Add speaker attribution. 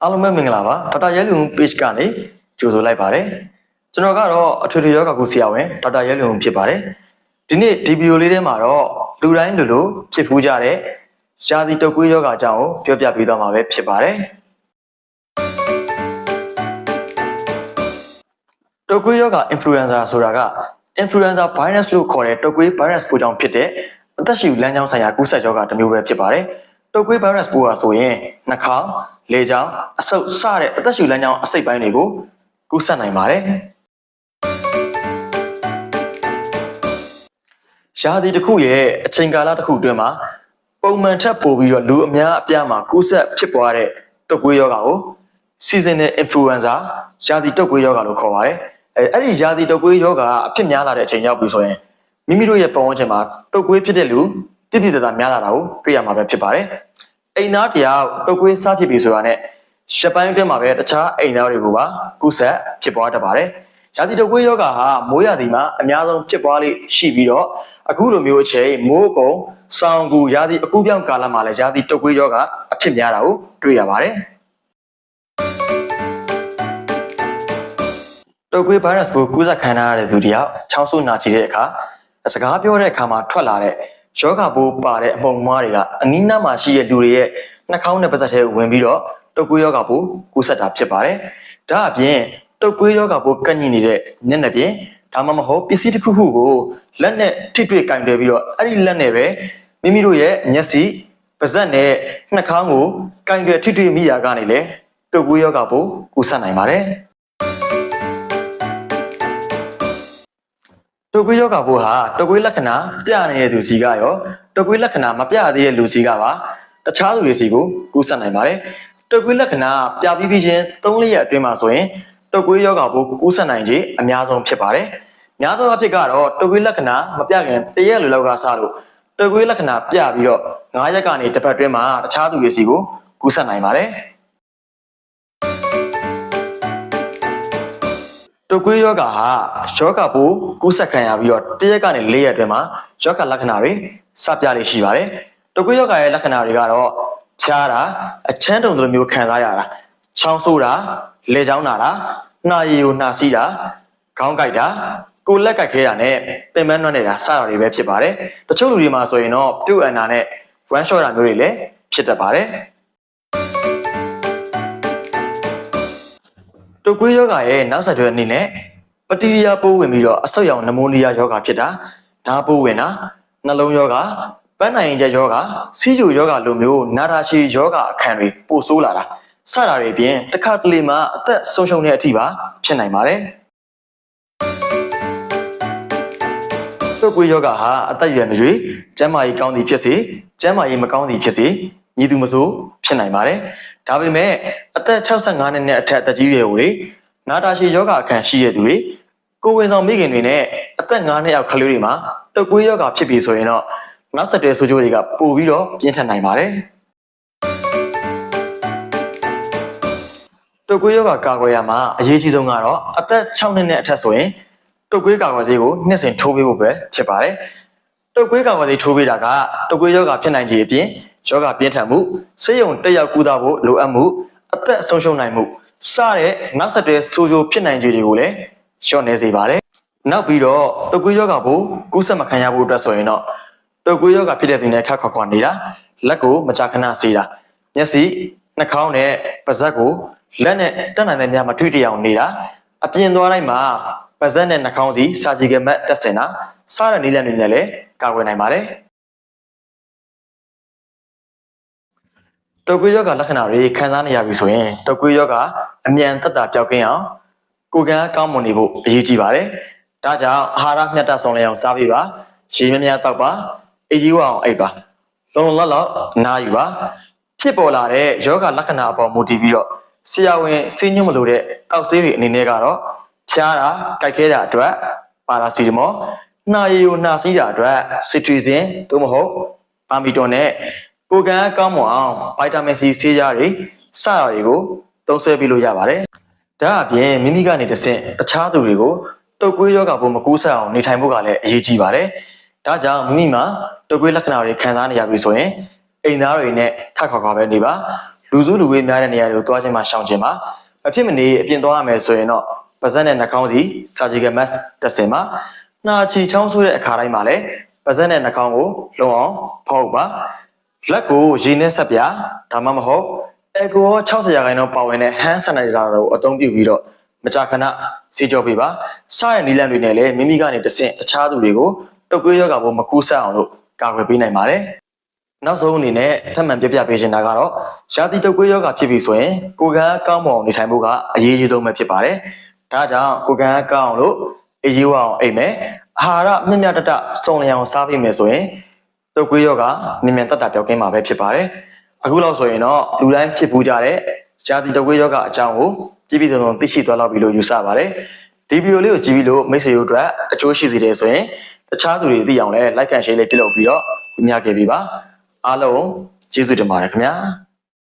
Speaker 1: အားလုံးပဲမင်္ဂလာပါဒေါက်တာရဲလူ page ကနေကြိုဆိုလိုက်ပါတယ်ကျွန်တော်ကတော့အထွေထွေယောဂကုဆရာဝန်ဒေါက်တာရဲလူဖြစ်ပါတယ်ဒီနေ့ဒီဗီဒီယိုလေးထဲမှာတော့လူတိုင်းလူလိုဖြစ်ဖူးကြတဲ့ရာသီတုပ်ကွေးယောဂအကြောင်းကိုပြောပြပေးသွားမှာပဲဖြစ်ပါတယ်တုပ်ကွေးယောဂ influenza ဆိုတာက influenza virus လို့ခေါ်တဲ့တုပ်ကွေး virus ပိုးကြောင့်ဖြစ်တဲ့အသက်ရှူလမ်းကြောင်းဆိုင်ရာကူးစက်ယောဂတစ်မျိုးပဲဖြစ်ပါတယ်တုပ်ကွေး virus ပိုးဟာဆိုရင်နှာခေါင်းလေကြောင်းအဆုတ်စတဲ့အသက်ရှူလမ်းကြောင်းအစိတ်ပိုင်းတွေကိုကူးစက်နိုင်ပါတယ်ရာသီတစ်ခုရဲ့အချိန်ကာလတစ်ခုအတွင်းမှာပုံမှန်ထက်ပိုပြီးတော့လူအများအပြားမှာကူးစက်ဖြစ်ပွားတဲ့တုပ်ကွေးယောဂကို seasonal influenza ရာသီတုပ်ကွေးယောဂလို့ခေါ်ပါတယ်အဲ့ဒီရာသီတုပ်ကွေးယောဂအဖြစ်များလာတဲ့အချိန်ရောက်ပြီဆိုရင်မိမိတို့ရဲ့ပတ်ဝန်းကျင်မှာတုပ်ကွေးဖြစ်တဲ့လူတိတိကျကျများလာတာကိုတွေ့ရမှာပဲဖြစ်ပါတယ်အိမ်သားတယောက်တုပ်ကွေးစဖြစ်ပြီဆိုတာနဲ့ရှက်ပိုင်းအတွင်းမှာပဲတခြားအိမ်သားတွေကိုပါကူးစက်ဖြစ်ပွားတတ်ပါတယ်ရာသီတုပ်ကွေးယောဂဟာမိုးရာသီမှာအများဆုံးဖြစ်ပွားလေးရှိပြီးတော့အခုလိုမျိုးအချိန်မိုးအကုန်ဆောင်းကူရာသီအကူးပြောင်းကာလမှာလည်းရာသီတုပ်ကွေးယောဂအဖြစ်များတာကိုတွေ့ရပါတယ်တုပ်ကွေး virus ပိုးကူးစက်ခံရတဲ့သူတယောက်ချောင်းဆိုးနာချီတဲ့အခါစကားပြောတဲ့အခါမှာထွက်လာတဲ့ယောဂပိုးပါတဲ့အမှုန်မွားတွေကအနီးနားမှာရှိတဲ့လူတွေရဲ့နှာခေါင်းနဲ့ပါးစပ်ထဲဝင်ပြီးတော့တုပ်ကွေးယောဂပိုးကူးစက်တာဖြစ်ပါတယ်။ဒါအပြင်တုပ်ကွေးယောဂပိုးကန့်ညိနေတဲ့မျက်နှာပြင်ဒါမှမဟုတ်ပစ္စည်းတစ်ခုခုကိုလက်နဲ့ထိတွေ့ကင်တယ်ပြီးတော့အဲ့ဒီလက်နဲ့ပဲမိမိတို့ရဲ့မျက်စိပါးစပ်နဲ့နှာခေါင်းကိုကင်တယ်ထိတွေ့မိရာကနေလေတုပ်ကွေးယောဂပိုးကူးစက်နိုင်ပါတယ်။တုပ်ကွေးယောဂပိုးဟာတုပ်ကွေးလက္ခဏာပြနေတဲ့သူစီကရောတုပ်ကွေးလက္ခဏာမပြသေးတဲ့လူစီကပါတခြားသူတွေစီကိုကူးစက်နိုင်ပါတယ်တုပ်ကွေးလက္ခဏာပြပြီးချင်း3-4ရက်အတွင်းမှာဆိုရင်တုပ်ကွေးယောဂပိုးကူးစက်နိုင်ခြေအများဆုံးဖြစ်ပါတယ်များသောအားဖြင့်ကတော့တုပ်ကွေးလက္ခဏာမပြခင်1ရက်လောက်ကစလို့တုပ်ကွေးလက္ခဏာပြပြီးတော့9ရက်ကနေတစ်ပတ်အတွင်းမှာတခြားသူတွေစီကိုကူးစက်နိုင်ပါတယ်တုပ်ကွေးယောဂဟာယောဂပိုးကူးစက်ခံရပြီးတော့1ရက်ကနေ4ရက်အတွင်းမှာယောဂလက္ခဏာတွေစပြလေးရှိပါတယ်တုပ်ကွေးယောဂရဲ့လက္ခဏာတွေကတော့ဖြားတာအချမ်းတုံလိုမျိုးခံစားရတာချောင်းဆိုးတာလေချောင်းနာတာနှာရည်ကိုနှာစီးတာခေါင်းကိုက်တာကိုယ်လက်ကိုက်ခဲတာနဲ့ပင်ပန်းနှွမ်းနေတာစတာတွေပဲဖြစ်ပါတယ်တချို့လူတွေမှာဆိုရင်တော့ပြုတ်အန်တာနဲ့ one shot တာမျိုးတွေလည်းဖြစ်တတ်ပါတယ်တုပ်ကွေးယောဂရဲ့နောက်ဆက်တွဲအနေနဲ့ဘက်တီးရီးယားပိုးဝင်ပြီးတော့အဆုတ်ရောင်နမိုးနီးယားယောဂဖြစ်တာဓာတ်ပိုးဝင်တာနှလုံးယောဂပန်းနိုင်ကျယောဂစီးကျူယောဂလိုမျိုးနာတာရှည်ယောဂအခန်းတွေပိုဆိုးလာတာစတာတွေပြင်တစ်ခါတလေမှာအသက်ဆုံးရှုံးတဲ့အထိပါဖြစ်နိုင်ပါတယ်တုပ်ကွေးယောဂဟာအသက်အရွယ်မရွေးကျန်းမာရေးကောင်းသည်ဖြစ်စေကျန်းမာရေးမကောင်းသည်ဖြစ်စေမည်သူမဆိုဖြစ်နိုင်ပါတယ်ဒါပေမဲ့အသက်65နှစ်နဲ့အထက်သက်ကြီးရွယ်အိုတွေနာတာရှည်ယောဂအခန်းရှိတဲ့သူတွေကိုယ်ဝန်ဆောင်မိခင်တွေနဲ့အသက်9နှစ်အောက်ကလေးတွေမှာတုပ်ကွေးယောဂဖြစ်ပြီဆိုရင်တော့နောက်ဆက်တွဲဆိုးကျိုးတွေကပိုပြီးတော့ပြင်းထန်နိုင်ပါတယ်တုပ်ကွေးယောဂကာကွယ်ရမှာအရေးကြီးဆုံးကတော့အသက်6နှစ်နဲ့အထက်ဆိုရင်တုပ်ကွေးကာကွယ်ဆေးကိုနှစ်စဉ်ထိုးပေးဖို့ပဲဖြစ်ပါတယ်တုပ်ကွေးကာကွယ်ဆေးထိုးပေးတာကတုပ်ကွေးယောဂဖြစ်နိုင်ခြေအပြင်ယောဂပြင်းထန်မှုဆေးရုံတက်ရောက်ကုသဖို့လိုအပ်မှုအသက်ဆုံးရှုံးနိုင်မှုစတဲ့နောက်ဆက်တွဲဆိုးကျိုးဖြစ်နိုင်ခြေတွေကိုလည်းလျှော့နေစေပါတယ်နောက်ပြီးတော့တုပ်ကွေးယောဂကိုကူးစက်မခံရဖို့အတွက်ဆိုရင်တော့တုပ်ကွေးယောဂဖြစ်တဲ့သူနဲ့ခက်ခွာနေတာလက်ကိုမကြာခဏဆေးတာမျက်စိနှာခေါင်းနဲ့ပါးစပ်ကိုလက်နဲ့တက်နိုင်တဲ့များမထွေးတအောင်နေတာအပြင်သွားတိုင်းမှာပါးစပ်နဲ့နှာခေါင်းစီစာဂျီကယ်မတ်တက်ဆင်တာစတဲ့နည်းလမ်းတွေနဲ့လည်းကာကွယ်နိုင်ပါတယ်တုပ်ကွေးယောဂလက္ခဏာတွေခံစားနေရပြီဆိုရင်တုပ်ကွေးယောဂအမြန်သက်သာပျောက်ကင်းအောင်ကိုယ်ကံကောင်းမွန်နေဖို့အရေးကြီးပါတယ်ဒါကြောင့်အာဟာရမျှတဆုံးလျအောင်စားပေးပါရေများများတောက်ပါအေးကြီးဝအောင်အိပ်ပါလုံလုံလောက်နားယူပါဖြစ်ပေါ်လာတဲ့ယောဂလက္ခဏာအပေါ်မူတည်ပြီးတော့ဆရာဝန်ဆေးညွှန်မလို့တဲ့တောက်ဆေးတွေအနေနဲ့ကတော့ဖြားတာကြိုက်ခဲတာအတွက်ပါရာစီတမောနှာရည်ကိုနှာစီးတာအတွက်စီထရီဇင်သို့မဟုတ်ပါမီတွန်နဲ့ကိုယ်ကံကောင်းမွန်အောင်ဗိုက်တာမင်စီဆေးရည်တွေစတာတွေကိုသုံးစွဲပေးလို့ရပါတယ်ဒါအပြင်မိမိကနေတဆင့်တခြားသူတွေကိုတုပ်ကွေးယောဂပိုးမကူးစက်အောင်နေထိုင်ဖို့ကလည်းအရေးကြီးပါတယ်ဒါကြောင့်မိမိမှာတုပ်ကွေးလက္ခဏာတွေခံစားနေရပြီဆိုရင်အိမ်သားတွေနဲ့ခက်ခွာခွာပဲနေပါ လူစုလူဝေးများတဲ့နေရာတွေကိုတွားခြင်းမှာရှောင်ခြင်းမှာမဖြစ်မနေအပြင်သွားရမယ်ဆိုရင်တော့ပါးစပ်နဲ့နှာခေါင်းစီ surgical mask တက်စင်မှာနှာချီချောင်းဆိုးတဲ့အခါတိုင်းမှာလည်းပါးစပ်နဲ့နှာခေါင်းကိုလုံအောင်ဖောက်ပါလက်ကိုရေနဲ့ဆက်ပြဒါမှမဟုတ်အယ်ကို60ရာခိုင်နှုန်းပါဝင်တဲ့ hand sanitizer ကိုအသုံးပြုပြီးတော့မကြာခဏဆေးကြောပေးပါစတဲ့နည်းလမ်းတွေနဲ့လည်းမိမိကနေတဆင့်တခြားသူတွေကိုတုပ်ကွေးရောဂါပိုးမကူးစက်အောင်လို့ကာကွယ်ပေးနိုင်ပါတယ်နောက်ဆုံးအနေနဲ့ထပ်မံပြပြပေးချင်တာကတော့ရာသီတုပ်ကွေးရောဂါဖြစ်ပြီဆိုရင်ကိုယ်ကကောင်းမွန်နေထိုင်ဖို့ကအရေးကြီးဆုံးပဲဖြစ်ပါတယ်ဒါကြောင့်ကိုယ်ကကောင်းအောင်လို့အေးရေးဝအောင်အိမ်မယ်အာဟာရမျှမျှတတစုံလျအောင်စားပြီးမယ်ဆိုရင်တုပ်ကွေးရောဂါမြန်မြန်တက်တာပျောက်ကင်းမှာပဲဖြစ်ပါတယ်အခုလောက်ဆိုရင်တော့လူတိုင်းဖြစ်ပူးကြတဲ့ရာသီတုပ်ကွေးရောဂါအကြောင်းကိုပြည့်ပြည့်စုံစုံသိရှိသွားလောက်ပြီလို့ယူဆပါတယ်ဒီဗီဒီယိုလေးကိုကြည့်ပြီးလို့မိတ်ဆွေတို့အတွက်အကျိုးရှိစေတယ်ဆိုရင်တခြားသူတွေသိအောင်လည်း like and share လေးပြုလုပ်ပြီးတော့ဝေမျှခဲ့ပေးပါအားလုံးကျေးဇူးတင်ပါတယ်ခင်ဗျာ